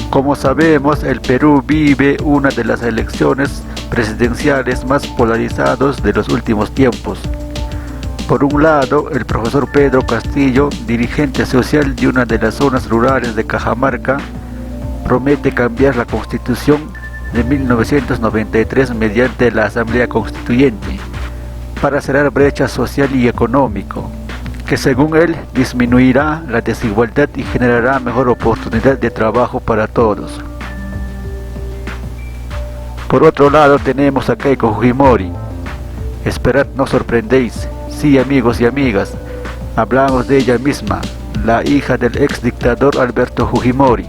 Como sabemos, el Perú vive una de las elecciones presidenciales más polarizadas de los últimos tiempos. Por un lado, el profesor Pedro Castillo, dirigente social de una de las zonas rurales de Cajamarca, promete cambiar la Constitución de 1993 mediante la Asamblea Constituyente para cerrar brecha social y económico, que según él disminuirá la desigualdad y generará mejor oportunidad de trabajo para todos. Por otro lado tenemos a Keiko Fujimori. Esperad, no sorprendéis. Sí, amigos y amigas, hablamos de ella misma, la hija del ex dictador Alberto Fujimori,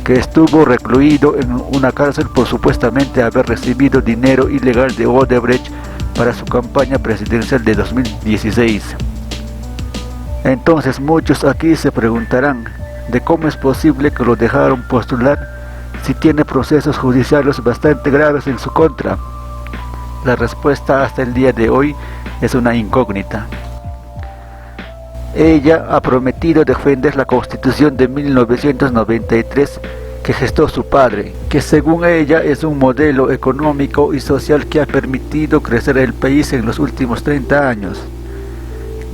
que estuvo recluido en una cárcel por supuestamente haber recibido dinero ilegal de Odebrecht para su campaña presidencial de 2016. Entonces muchos aquí se preguntarán de cómo es posible que lo dejaron postular si tiene procesos judiciales bastante graves en su contra. La respuesta hasta el día de hoy es una incógnita. Ella ha prometido defender la Constitución de 1993 que gestó su padre, que según ella es un modelo económico y social que ha permitido crecer el país en los últimos 30 años.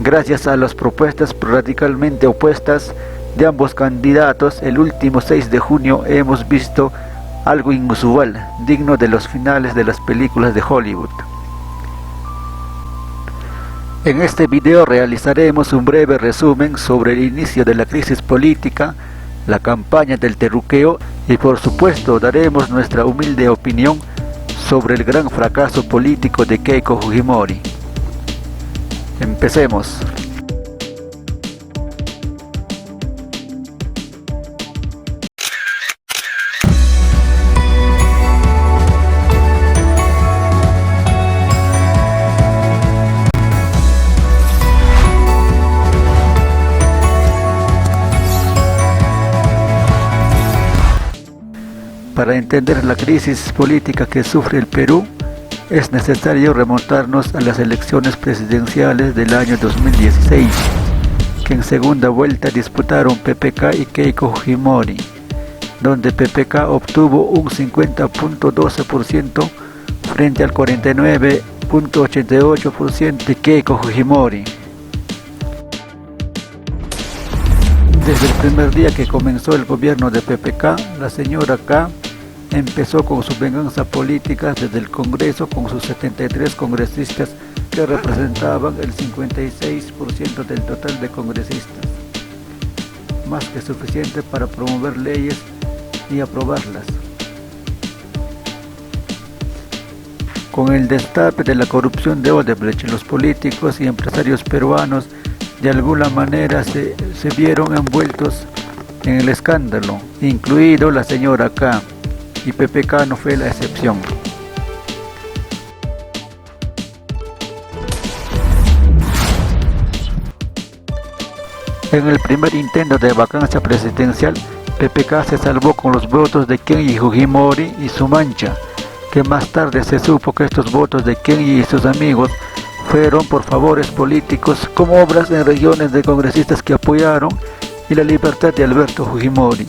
Gracias a las propuestas radicalmente opuestas de ambos candidatos, el último 6 de junio hemos visto algo inusual, digno de los finales de las películas de Hollywood. En este video realizaremos un breve resumen sobre el inicio de la crisis política, la campaña del terruqueo y por supuesto daremos nuestra humilde opinión sobre el gran fracaso político de Keiko Fujimori. Empecemos. Para entender la crisis política que sufre el Perú, es necesario remontarnos a las elecciones presidenciales del año 2016, que en segunda vuelta disputaron PPK y Keiko Fujimori, donde PPK obtuvo un 50.12% frente al 49.88% de Keiko Fujimori. Desde el primer día que comenzó el gobierno de PPK, la señora K empezó con su venganza política desde el Congreso con sus 73 congresistas que representaban el 56% del total de congresistas, más que suficiente para promover leyes y aprobarlas. Con el destape de la corrupción de Odebrecht, los políticos y empresarios peruanos de alguna manera se vieron envueltos en el escándalo, incluido la señora K, y PPK no fue la excepción. En el primer intento de vacancia presidencial, PPK se salvó con los votos de Kenji Fujimori y su mancha, que más tarde se supo que estos votos de Kenji y sus amigos fueron por favores políticos como obras en regiones de congresistas que apoyaron y la libertad de Alberto Fujimori.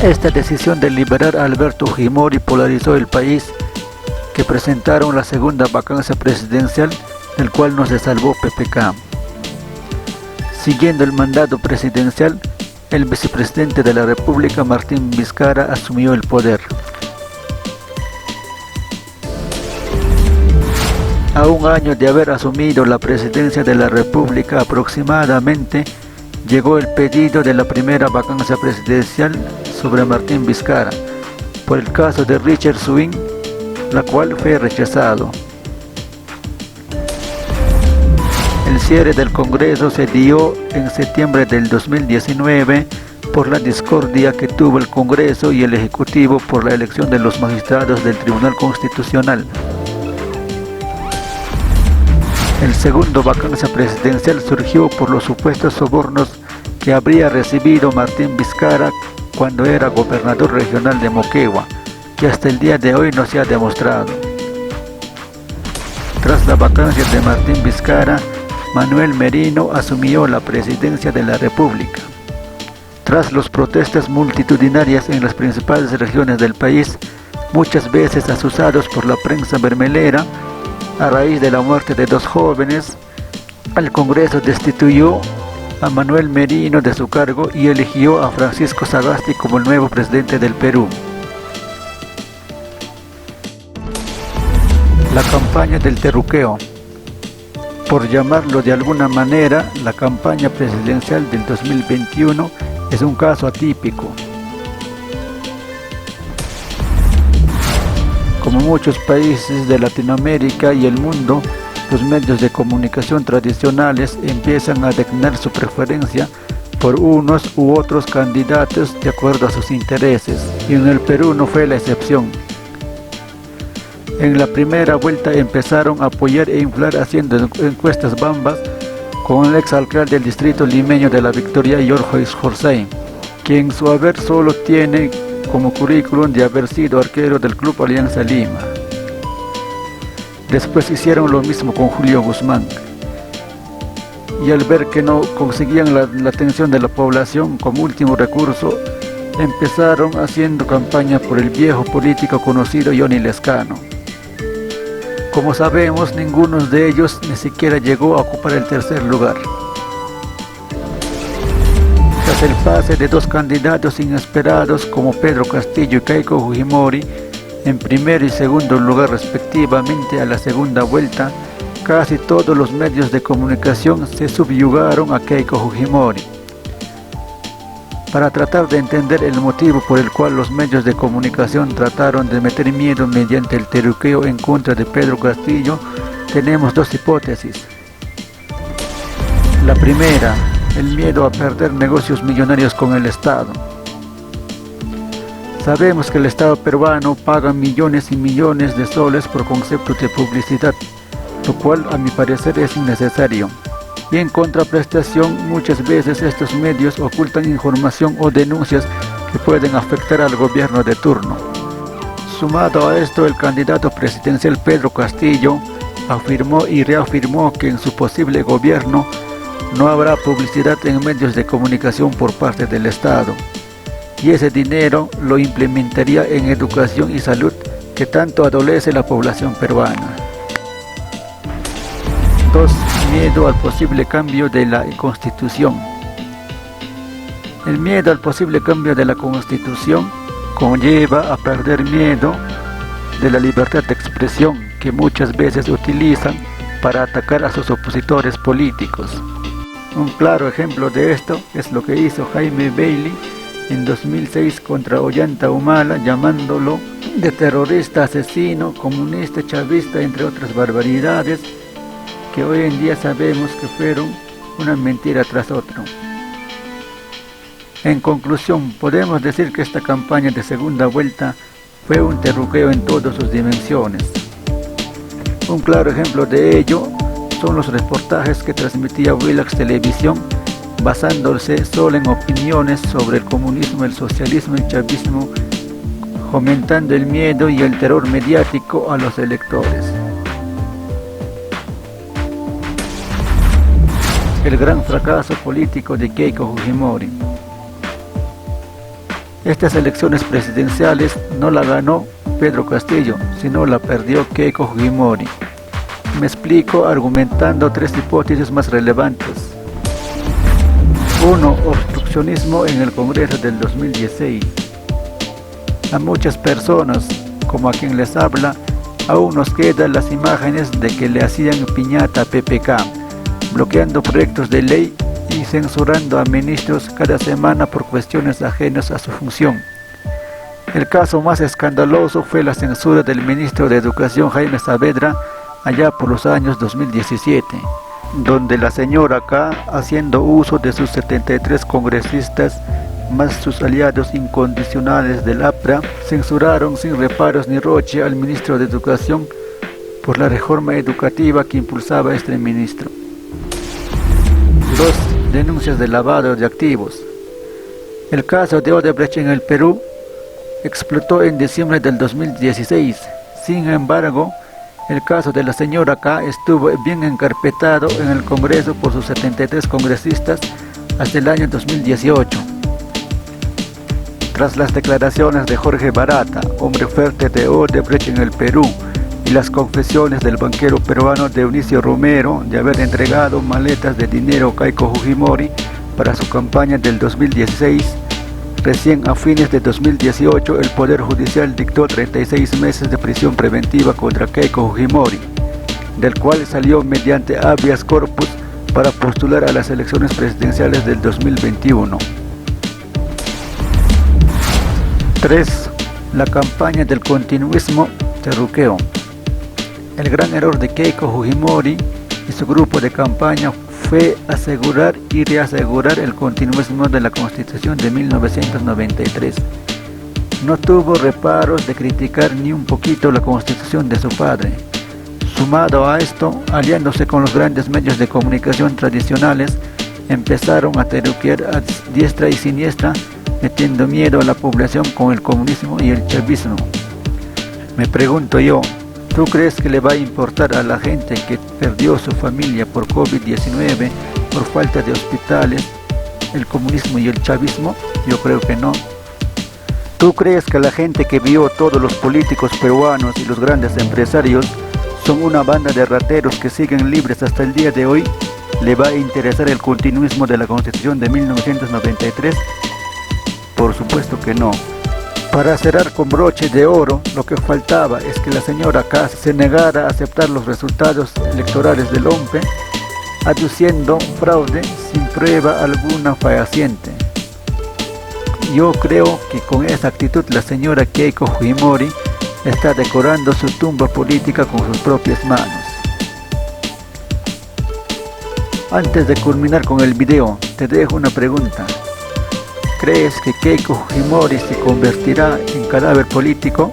Esta decisión de liberar a Alberto Fujimori polarizó el país, que presentaron la segunda vacancia presidencial, del cual no se salvó PPK. Siguiendo el mandato presidencial, el vicepresidente de la República, Martín Vizcarra, asumió el poder. A un año de haber asumido la presidencia de la República aproximadamente, llegó el pedido de la primera vacancia presidencial sobre Martín Vizcarra, por el caso de Richard Swing, la cual fue rechazado. El cierre del Congreso se dio en septiembre del 2019 por la discordia que tuvo el Congreso y el Ejecutivo por la elección de los magistrados del Tribunal Constitucional. El segundo vacancia presidencial surgió por los supuestos sobornos que habría recibido Martín Vizcarra cuando era gobernador regional de Moquegua, que hasta el día de hoy no se ha demostrado. Tras la vacancia de Martín Vizcarra, Manuel Merino asumió la presidencia de la República. Tras las protestas multitudinarias en las principales regiones del país, muchas veces asusados por la prensa bermelera, a raíz de la muerte de dos jóvenes, el Congreso destituyó a Manuel Merino de su cargo y eligió a Francisco Sagasti como el nuevo presidente del Perú. La campaña del terruqueo. Por llamarlo de alguna manera, la campaña presidencial del 2021 es un caso atípico. Como muchos países de Latinoamérica y el mundo, los medios de comunicación tradicionales empiezan a declinar su preferencia por unos u otros candidatos de acuerdo a sus intereses, y en el Perú no fue la excepción. En la primera vuelta empezaron a apoyar e inflar haciendo encuestas bambas con el exalcalde del distrito limeño de La Victoria, Jorge Jorzain, quien en su haber solo tiene como currículum de haber sido arquero del Club Alianza Lima. Después hicieron lo mismo con Julio Guzmán, y al ver que no conseguían la atención de la población, como último recurso empezaron haciendo campaña por el viejo político conocido Johnny Lescano. Como sabemos, ninguno de ellos ni siquiera llegó a ocupar el tercer lugar. Tras el pase de dos candidatos inesperados como Pedro Castillo y Keiko Fujimori, en primer y segundo lugar respectivamente a la segunda vuelta, casi todos los medios de comunicación se subyugaron a Keiko Fujimori. Para tratar de entender el motivo por el cual los medios de comunicación trataron de meter miedo mediante el terruqueo en contra de Pedro Castillo, tenemos dos hipótesis. La primera, el miedo a perder negocios millonarios con el Estado. Sabemos que el Estado peruano paga millones y millones de soles por conceptos de publicidad, lo cual a mi parecer es innecesario. Y en contraprestación, muchas veces estos medios ocultan información o denuncias que pueden afectar al gobierno de turno. Sumado a esto, el candidato presidencial Pedro Castillo afirmó y reafirmó que en su posible gobierno no habrá publicidad en medios de comunicación por parte del Estado, y ese dinero lo implementaría en educación y salud, que tanto adolece la población peruana. 2. Miedo al posible cambio de la Constitución. El miedo al posible cambio de la Constitución conlleva a perder miedo de la libertad de expresión que muchas veces utilizan para atacar a sus opositores políticos. Un claro ejemplo de esto es lo que hizo Jaime Bailey en 2006 contra Ollanta Humala, llamándolo de terrorista, asesino, comunista, chavista, entre otras barbaridades, que hoy en día sabemos que fueron una mentira tras otra. En conclusión, podemos decir que esta campaña de segunda vuelta fue un terruqueo en todas sus dimensiones. Un claro ejemplo de ello son los reportajes que transmitía Willax Televisión, basándose solo en opiniones sobre el comunismo, el socialismo y el chavismo, fomentando el miedo y el terror mediático a los electores. El gran fracaso político de Keiko Fujimori. Estas elecciones presidenciales no la ganó Pedro Castillo, sino la perdió Keiko Fujimori. Me explico argumentando tres hipótesis más relevantes. 1. Obstruccionismo en el Congreso del 2016. A muchas personas, como a quien les habla, aún nos quedan las imágenes de que le hacían piñata a PPK, bloqueando proyectos de ley y censurando a ministros cada semana por cuestiones ajenas a su función. El caso más escandaloso fue la censura del ministro de Educación Jaime Saavedra allá por los años 2017, donde la señora K, haciendo uso de sus 73 congresistas más sus aliados incondicionales del APRA, censuraron sin reparos ni roche al ministro de Educación por la reforma educativa que impulsaba este ministro. 2. Denuncias de lavado de activos. El caso de Odebrecht en el Perú explotó en diciembre del 2016. Sin embargo, El caso de la señora K estuvo bien encarpetado en el Congreso por sus 73 congresistas hasta el año 2018. Tras las declaraciones de Jorge Barata, hombre fuerte de Odebrecht en el Perú, y las confesiones del banquero peruano Dionisio Romero de haber entregado maletas de dinero a Keiko Fujimori para su campaña del 2016, recién a fines de 2018 el Poder Judicial dictó 36 meses de prisión preventiva contra Keiko Fujimori, del cual salió mediante habeas corpus para postular a las elecciones presidenciales del 2021. 3. La campaña del continuismo terruqueo. El gran error de Keiko Fujimori y su grupo de campaña fue asegurar y reasegurar el continuismo de la Constitución de 1993. No tuvo reparos de criticar ni un poquito la Constitución de su padre. Sumado a esto, aliándose con los grandes medios de comunicación tradicionales, empezaron a terruquear a diestra y siniestra, metiendo miedo a la población con el comunismo y el chavismo. Me pregunto yo, ¿tú crees que le va a importar a la gente que perdió su familia por COVID-19, por falta de hospitales, el comunismo y el chavismo? Yo creo que no. ¿Tú crees que a la gente que vio todos los políticos peruanos y los grandes empresarios son una banda de rateros que siguen libres hasta el día de hoy? ¿Le va a interesar el continuismo de la Constitución de 1993? Por supuesto que no. Para cerrar con broche de oro, lo que faltaba es que la señora K se negara a aceptar los resultados electorales del OMPE, aduciendo fraude sin prueba alguna fehaciente. Yo creo que con esa actitud la señora Keiko Fujimori está decorando su tumba política con sus propias manos. Antes de culminar con el video, te dejo una pregunta. ¿Crees que Keiko Fujimori se convertirá en cadáver político?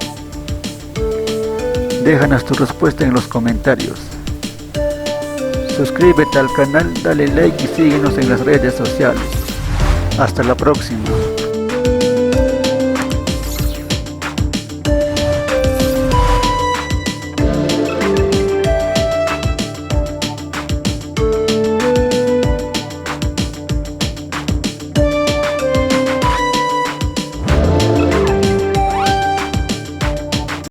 Déjanos tu respuesta en los comentarios. Suscríbete al canal, dale like y síguenos en las redes sociales. Hasta la próxima.